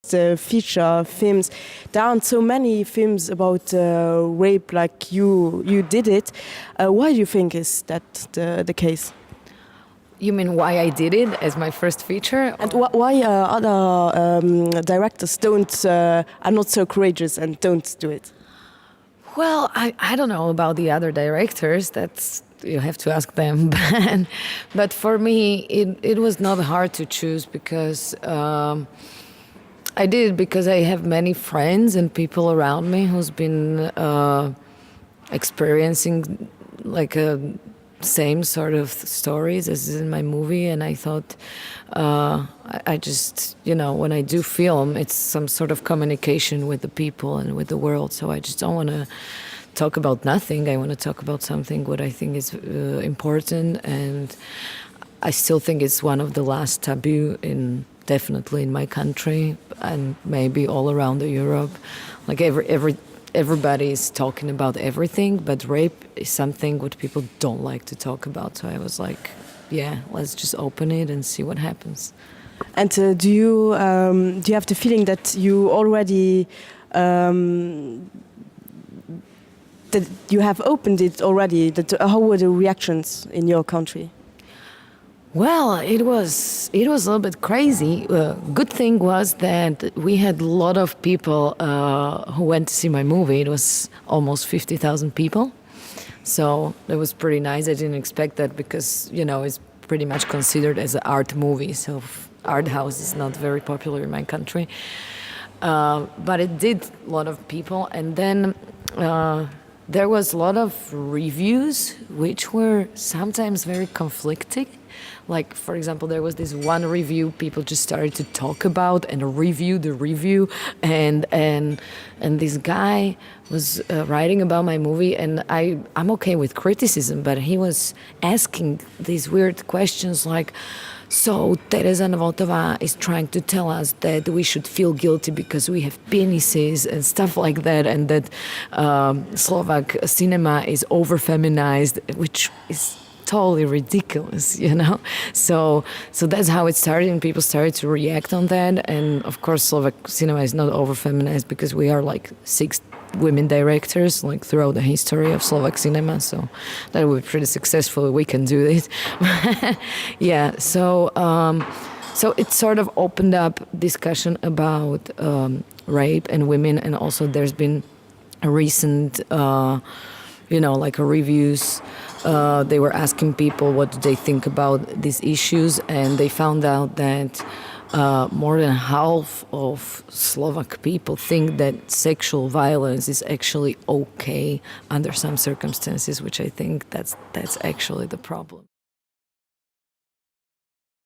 feature films. There aren't so many films about rape like you did it. Why do you think is that the case? You mean why I did it as my first feature? And why other directors are not so courageous and don't do it? Well, I don't know about the other directors. You have to ask them. But for me, it was not hard to choose because I did it because I have many friends and people around me who's been experiencing like a same sort of stories as in my movie, and I thought I just, when I do film, it's some sort of communication with the people and with the world, so I just don't want to talk about nothing. I want to talk about something what I think is important, and I still think it's one of the last taboo definitely in my country and maybe all around Europe. Like everybody is talking about everything, but rape is something what people don't like to talk about. So I was like, yeah, let's just open it and see what happens. And do you have the feeling that you already that you have opened it already? How were the reactions in your country? Well, it was a little bit crazy. Good thing was that we had a lot of people who went to see my movie. It was almost 50,000 people. So that was pretty nice. I didn't expect that because, it's pretty much considered as an art movie. So art house is not very popular in my country. But it did a lot of people. And then there was a lot of reviews, which were sometimes very conflicting. Like, for example, there was this one review people just started to talk about and review the review, and this guy was writing about my movie, and I'm okay with criticism, but he was asking these weird questions like, so Tereza Nvotová is trying to tell us that we should feel guilty because we have penises and stuff like that, and that Slovak cinema is over-feminized, which is totally ridiculous, So that's how it started, and people started to react on that. And of course, Slovak cinema is not over-feminized because we are like 6 women directors like throughout the history of Slovak cinema. So that would be pretty successful. We can do it. Yeah. So it sort of opened up discussion about rape and women, and also there's been a recent, reviews. They were asking people what do they think about these issues, and they found out that more than half of Slovak people think that sexual violence is actually okay under some circumstances, which I think that's actually the problem.